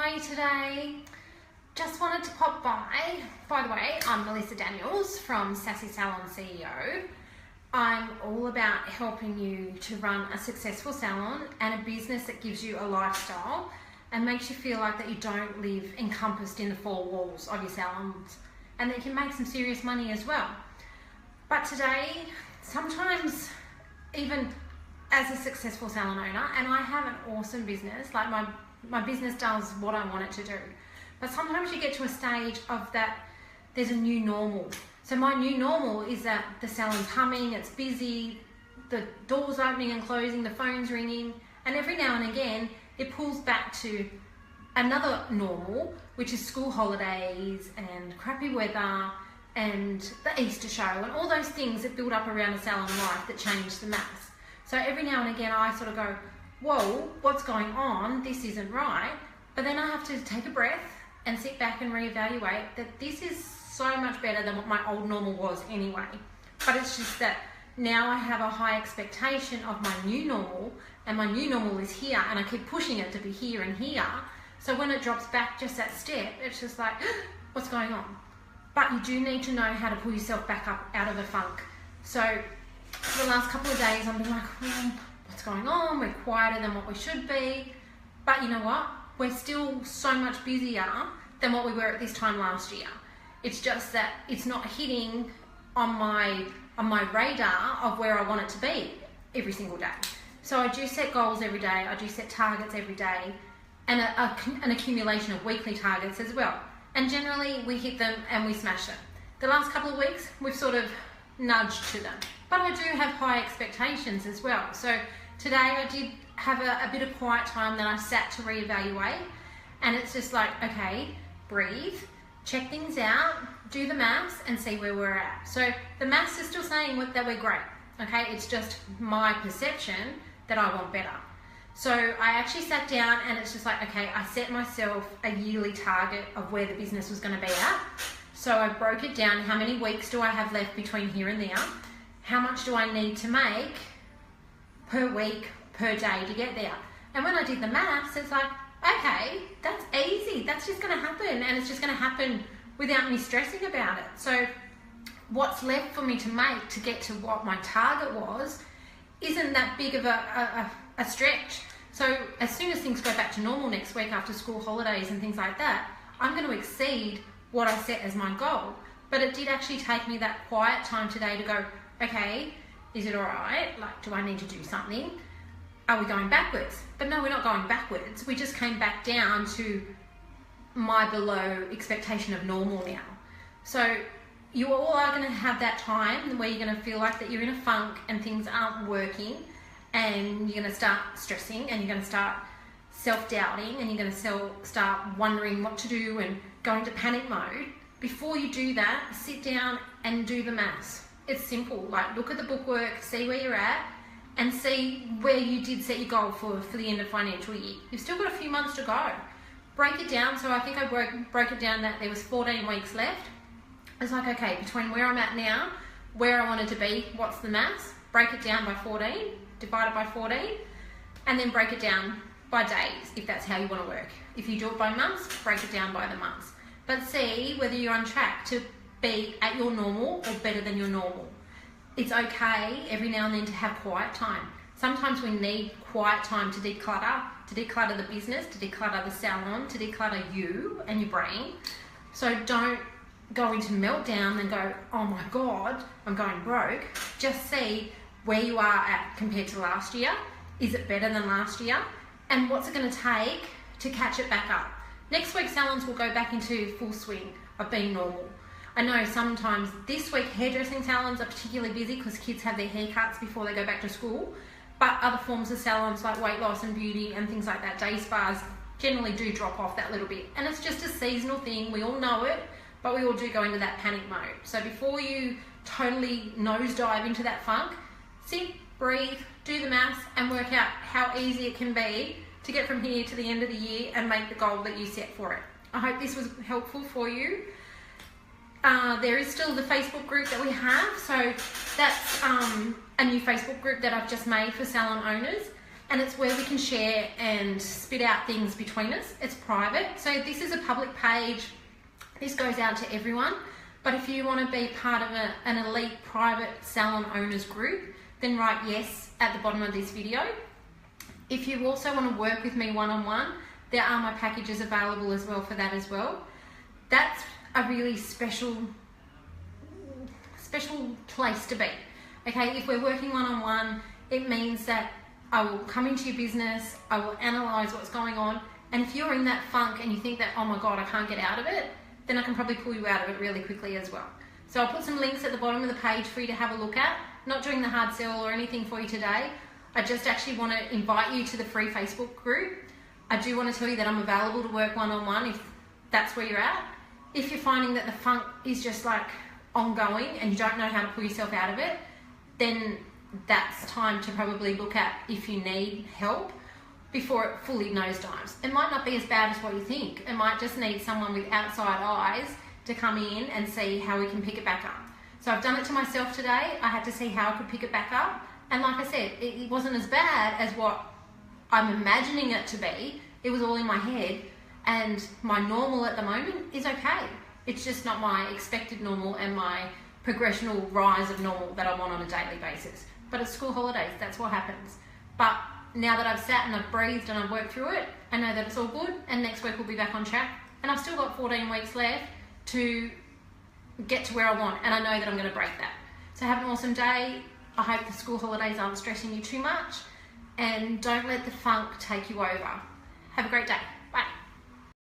Hi today. Just wanted to pop by. By the way, I'm Melissa Daniels from Sassy Salon CEO. I'm all about helping you to run a successful salon and a business that gives you a lifestyle and makes you feel like that you don't live encompassed in the four walls of your salons and that you can make some serious money as well. But today, sometimes even as a successful salon owner, and I have an awesome business, like my business does what I want it to do. But sometimes you get to a stage of that there's a new normal. So my new normal is that the salon's humming, it's busy, the doors opening and closing, the phone's ringing, and every now and again it pulls back to another normal, which is school holidays and crappy weather and the Easter show and all those things that build up around a salon life that change the maths. So every now and again I sort of go, whoa, what's going on? This isn't right. But then I have to take a breath and sit back and reevaluate that this is so much better than what my old normal was anyway. But it's just that now I have a high expectation of my new normal, and my new normal is here, and I keep pushing it to be here and here. So when it drops back just that step, it's just like, what's going on? But you do need to know how to pull yourself back up out of the funk. So for the last couple of days, I've been like, what's going on? We're quieter than what we should be. But you know what? We're still so much busier than what we were at this time last year. It's just that it's not hitting on my radar of where I want it to be every single day. So I do set goals every day. I do set targets every day, and an accumulation of weekly targets as well. And generally we hit them and we smash them. The last couple of weeks we've sort of nudged to them. But I do have high expectations as well. So today I did have a bit of quiet time that I sat to reevaluate, and it's just like, okay, breathe, check things out, do the maths and see where we're at. So the maths is still saying that we're great, okay? It's just my perception that I want better. So I actually sat down and it's just like, okay, I set myself a yearly target of where the business was going to be at. So I broke it down. How many weeks do I have left between here and there? How much do I need to make per week, per day to get there? And when I did the maths, it's like, okay, that's easy. That's just going to happen, and it's just going to happen without me stressing about it. So what's left for me to make to get to what my target was isn't that big of a stretch. So as soon as things go back to normal next week after school holidays and things like that, I'm going to exceed what I set as my goal. But it did actually take me that quiet time today to go, okay, is it all right? Like, do I need to do something? Are we going backwards? But no, we're not going backwards. We just came back down to my below expectation of normal now. So you all are going to have that time where you're going to feel like that you're in a funk and things aren't working, and you're going to start stressing, and you're going to start self-doubting, and you're going to start wondering what to do and go into panic mode. Before you do that, sit down and do the maths. It's simple. Like, look at the bookwork, see where you're at, and see where you did set your goal for the end of financial year. You've still got a few months to go. Break it down. So I think I broke it down that there was 14 weeks left. It's like, okay, between where I'm at now, where I wanted to be, what's the maths? Break it down by 14, divide it by 14, and then break it down by days, if that's how you want to work. If you do it by months, break it down by the months. But see whether you're on track to be at your normal or better than your normal. It's okay every now and then to have quiet time. Sometimes we need quiet time to declutter the business, to declutter the salon, to declutter you and your brain. So don't go into meltdown and go, oh my God, I'm going broke. Just see where you are at compared to last year. Is it better than last year? And what's it going to take to catch it back up? Next week, salons will go back into full swing of being normal. I know sometimes this week hairdressing salons are particularly busy because kids have their haircuts before they go back to school, but other forms of salons like weight loss and beauty and things like that, day spas, generally do drop off that little bit. And it's just a seasonal thing. We all know it, but we all do go into that panic mode. So before you totally nosedive into that funk, sit, breathe, do the maths and work out how easy it can be to get from here to the end of the year and make the goal that you set for it. I hope this was helpful for you. There is still the Facebook group that we have, so that's a new Facebook group that I've just made for salon owners. and it's where we can share and spit out things between us. It's private, so this is a public page. This goes out to everyone, but if you want to be part of an elite private salon owners group, then write yes at the bottom of this video. If you also want to work with me one-on-one, there are my packages available as well for that as well. That's a really special place to be. Okay, if we're working one-on-one, it means that I will come into your business, I will analyze what's going on, and if you're in that funk and you think that, oh my God, I can't get out of it, then I can probably pull you out of it really quickly as well. So I'll put some links at the bottom of the page for you to have a look at. Not doing the hard sell or anything for you today. I just actually want to invite you to the free Facebook group. I do want to tell you that I'm available to work one-on-one if that's where you're at. If you're finding that the funk is just like ongoing and you don't know how to pull yourself out of it, then that's time to probably look at if you need help before it fully nosedives. It might not be as bad as what you think. It might just need someone with outside eyes to come in and see how we can pick it back up. So I've done it to myself today. I had to see how I could pick it back up. And like I said, it wasn't as bad as what I'm imagining it to be. It was all in my head, and my normal at the moment is okay. It's just not my expected normal and my progressional rise of normal that I want on a daily basis. But it's school holidays, that's what happens. But now that I've sat and I've breathed and I've worked through it, I know that it's all good, and next week we'll be back on track. And I've still got 14 weeks left to get to where I want, and I know that I'm going to break that. So have an awesome day. I hope the school holidays aren't stressing you too much, and don't let the funk take you over. Have a great day.